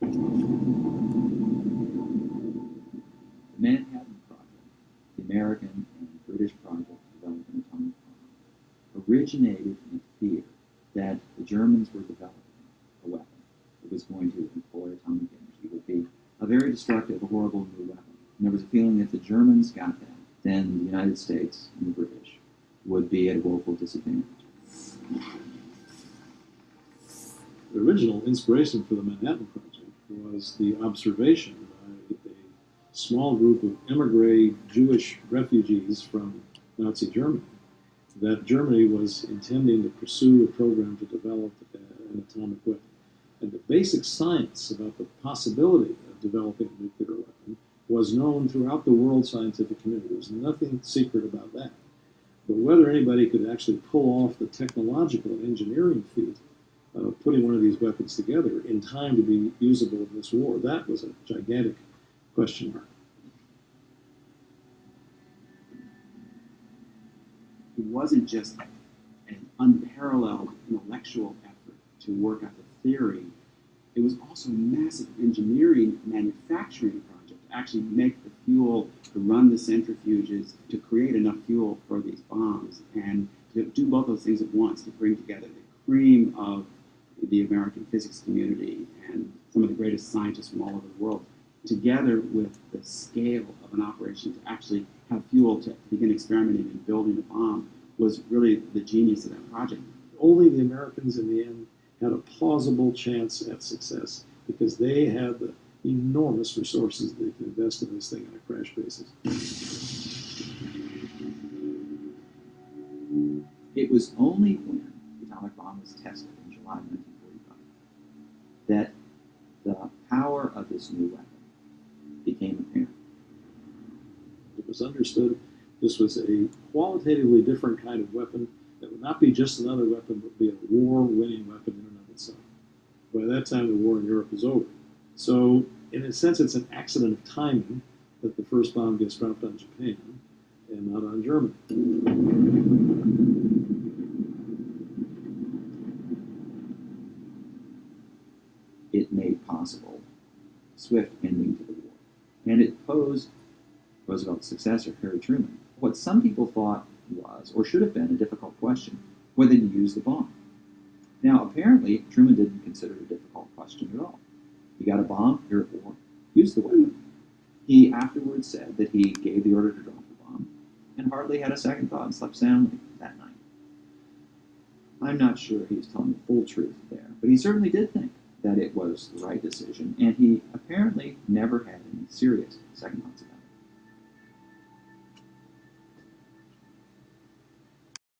The Manhattan Project, the American and British project to develop an atomic bomb, originated in a fear that the Germans were developing a weapon that was going to employ atomic energy, would be a very destructive, a horrible new weapon. And there was a feeling that if the Germans got that, then the United States and the British would be at a woeful disadvantage. The original inspiration for the Manhattan Project was the observation by a small group of emigre Jewish refugees from Nazi Germany that Germany was intending to pursue a program to develop an atomic weapon. And the basic science about the possibility of developing a nuclear weapon was known throughout the world scientific community. There was nothing secret about that. But whether anybody could actually pull off the technological and engineering feat of putting one of these weapons together in time to be usable in this war, that was a gigantic question mark. It wasn't just an unparalleled intellectual effort to work out the theory, it was also a massive engineering manufacturing project to actually make the fuel, to run the centrifuges, to create enough fuel for these bombs, and to do both those things at once, to bring together the cream of the American physics community and some of the greatest scientists from all over the world, together with the scale of an operation to actually have fuel to begin experimenting and building a bomb, was really the genius of that project. Only the Americans in the end had a plausible chance at success because they had the enormous resources they could invest in this thing on a crash basis. It was only when the atomic bomb was tested in July 1945 that the power of this new weapon became apparent. It was understood this was a qualitatively different kind of weapon that would not be just another weapon, but be a war-winning weapon in and of itself. By that time, the war in Europe is over. So, in a sense, it's an accident of timing that the first bomb gets dropped on Japan and not on Germany. It made possible swift ending to the war. And it posed Roosevelt's successor, Harry Truman, what some people thought was, or should have been, a difficult question, whether to use the bomb. Now, apparently, Truman didn't consider it a difficult question at all. You got a bomb, you're at war, use the weapon. He afterwards said that he gave the order to drop the bomb and hardly had a second thought and slept soundly that night. I'm not sure he was telling the full truth there, but he certainly did think that it was the right decision, and he apparently never had any serious second thoughts about it.